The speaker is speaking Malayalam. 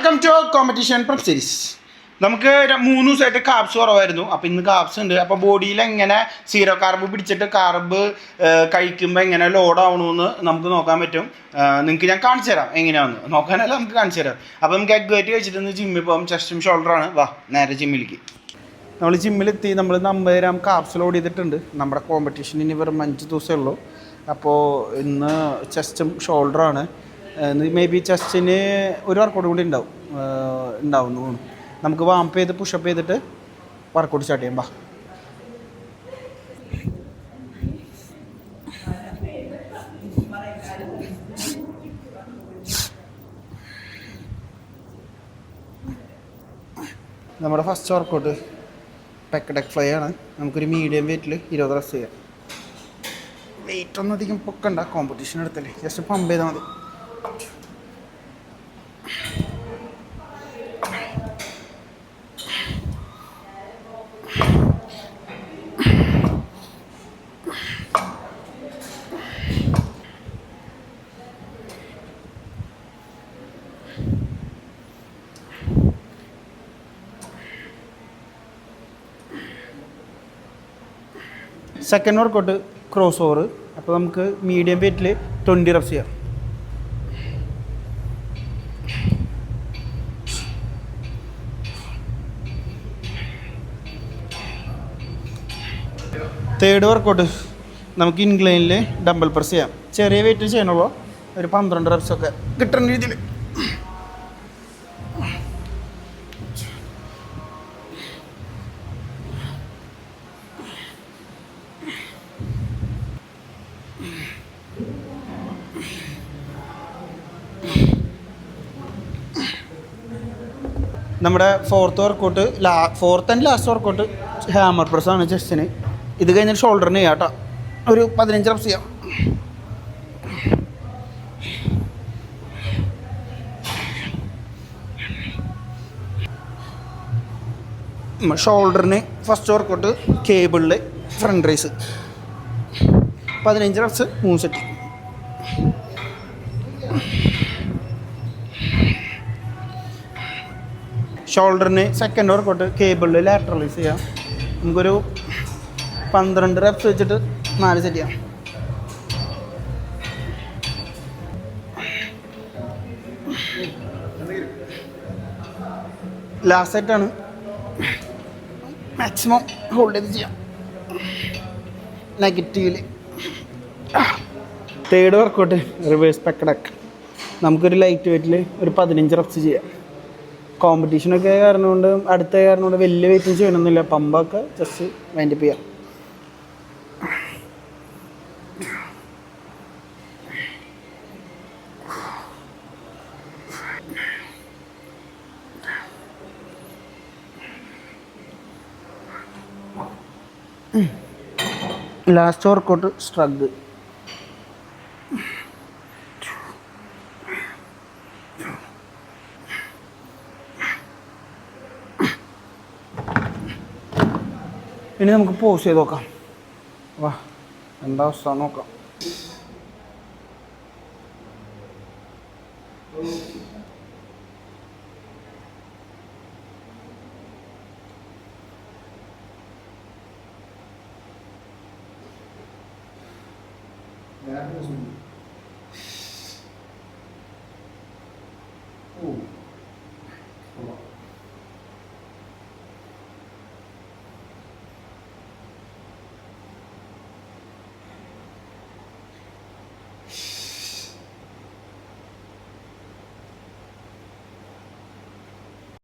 Welcome to competition prep series. നമുക്ക് 3 ദിവസമായിട്ട് കാർബ്സ് കുറവായിരുന്നു. അപ്പോൾ ഇന്ന് കാർബ്സ് ഉണ്ട്. അപ്പോൾ ബോഡിയിൽ എങ്ങനെ സീറോ കാർബ് പിടിച്ചിട്ട് കാർബ് കഴിക്കുമ്പോൾ എങ്ങനെ ലോഡ് ആവണമെന്ന് നമുക്ക് നോക്കാൻ പറ്റും. നിങ്ങൾക്ക് ഞാൻ കാണിച്ചു തരാം എങ്ങനെയാണെന്ന്. നോക്കാനല്ല, നമുക്ക് കാണിച്ചു തരാം. അപ്പോൾ നമുക്ക് എഗ് വെയിറ്റ് കഴിച്ചിട്ട് ജിമ്മിൽ പോകും. ചെസ്റ്റും ഷോൾഡറാണ്. വാ നേരെ ജിമ്മിലേക്ക്. നമ്മൾ ജിമ്മിലെത്തി. നമ്മൾ 50 ഗ്രാം കാർബ്സ് ലോഡ് ചെയ്തിട്ടുണ്ട്. നമ്മുടെ കോമ്പറ്റീഷൻ ഇനി വെറും 5 ദിവസമേ ഉള്ളൂ. അപ്പോൾ ഇന്ന് ചെസ്റ്റും ഷോൾഡറാണ്. മേ ബി ചെസ്റ്റിന് ഒരു വർക്കൗട്ട് കൂടി ഉണ്ടാവുന്നു. നമുക്ക് വാംപ്പ് ചെയ്ത് പുഷപ്പ് ചെയ്തിട്ട് വർക്കൗട്ട് സ്റ്റാർട്ട് ചെയ്യാം. ബാ. നമ്മുടെ ഫസ്റ്റ് വർക്കൗട്ട് പെക്ക് ഫ്ലൈ ആണ്. നമുക്കൊരു മീഡിയം വെയിറ്റിൽ 20 റെപ്സ് ചെയ്യാം. വെയിറ്റ് ഒന്നും അധികം പൊക്കണ്ട, കോമ്പറ്റീഷൻ എടുത്തല്ലേ, ജസ്റ്റ് പമ്പ് ചെയ്താൽ മതി. Second workout crossover. അപ്പോൾ നമുക്ക് മീഡിയം വെയിറ്റിൽ 20 റെപ്സ് ചെയ്യാം. തേർഡ് വർക്കൗട്ട് നമുക്ക് ഇൻക്ലൈനിൽ ഡംബൽ പ്രസ് ചെയ്യാം. ചെറിയ വെയിറ്റ് ചെയ്യണുള്ളൂ, ഒരു 12 റെപ്സൊക്കെ കിട്ടുന്ന രീതിയിൽ. നമ്മുടെ fourth and last workout hammer പ്രസ്സാണ് ചെസ്റ്റിന്. ഇത് കഴിഞ്ഞിട്ട് ഷോൾഡറിന് ചെയ്യാം കേട്ടോ. ഒരു 15 റെപ്സ് ചെയ്യാം. ഷോൾഡറിന് ഫസ്റ്റ് വർക്കൗട്ട് കേബിളിൽ ഫ്രണ്ട് റേസ് 15 റെപ്സ് 3 സെറ്റ്. ഷോൾഡറിന് സെക്കൻഡ് വർക്കൗട്ട് കേബിളിൽ ലാറ്ററലൈസ് ചെയ്യാം. നമുക്കൊരു 12 റെപ്സ് വെച്ചിട്ട് 4 സെറ്റ് ചെയ്യാം. ലാസ്റ്റ് സെറ്റാണ്, മാക്സിമം ഹോൾഡ് ചെയ്ത് ചെയ്യാം നെഗറ്റീവിൽ. Third workout reverse pec deck. നമുക്കൊരു ലൈറ്റ് വെയിറ്റിൽ ഒരു 15 റെപ്സ് ചെയ്യാം. കോമ്പറ്റീഷനൊക്കെ കാരണം കൊണ്ട് കാരണം കൊണ്ട് വലിയ വെയിറ്റും ചെയ്യണമെന്നില്ല. പമ്പൊക്കെ ജസ്റ്റ് വൈൻഡപ്പ് ചെയ്യാം. Last workout shrug. ഇനി നമുക്ക് പോസ് ചെയ്ത് നോക്കാം. വാ, എന്താ അവസ്ഥ നോക്കാം.